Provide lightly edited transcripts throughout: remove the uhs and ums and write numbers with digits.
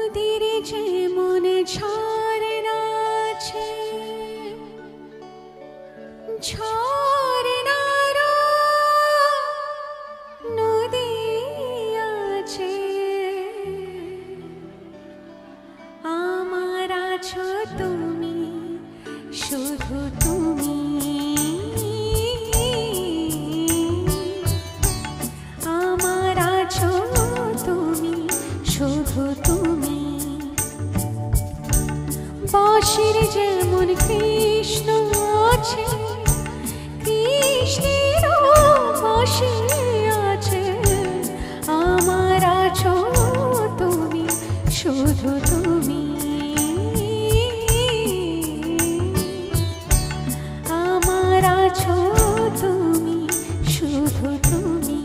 নদীর যেমন ঝর্ণা আছে, ঝর্ণার নদী আছে, আমার আছো তুমি, শুধু তুমি, আমার আছো তুমি, শুধু তুমি। বাঁশির যেমন কৃষ্ণ আছে, কৃষ্ণেরও বাঁশি আছে, আমার আছো তুমি, শুধু তুমি, আমার আছো তুমি, শুধু তুমি।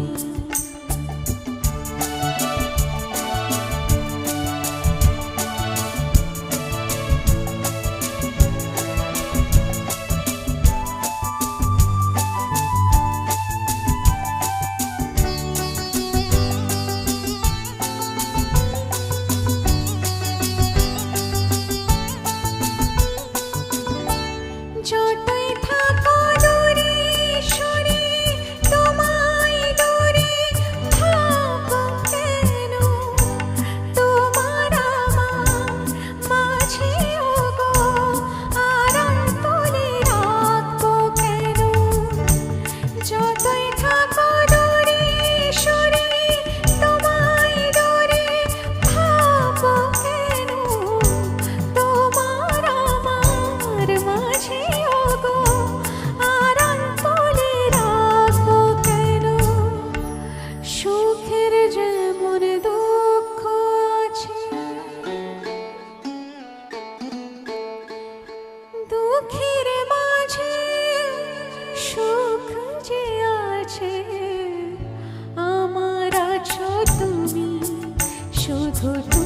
যতই থাকো দূরে সরে, তোমায় দূরে ভাবো কেন, তোমার আমার মাঝে ওগো আড়াল তুলে রাখবো কেন। যতই থাকো দূরে সরে, তোমায় দূরে ভাবো কেন, তোমার আমার মাঝে ওগো আড়াল তুলে রাখবো কেন। সুখের যেমন দুঃখ আছে, দুঃখের মাঝে সুখ যে আছে, আমার আছো তুমি, শুধু তুমি।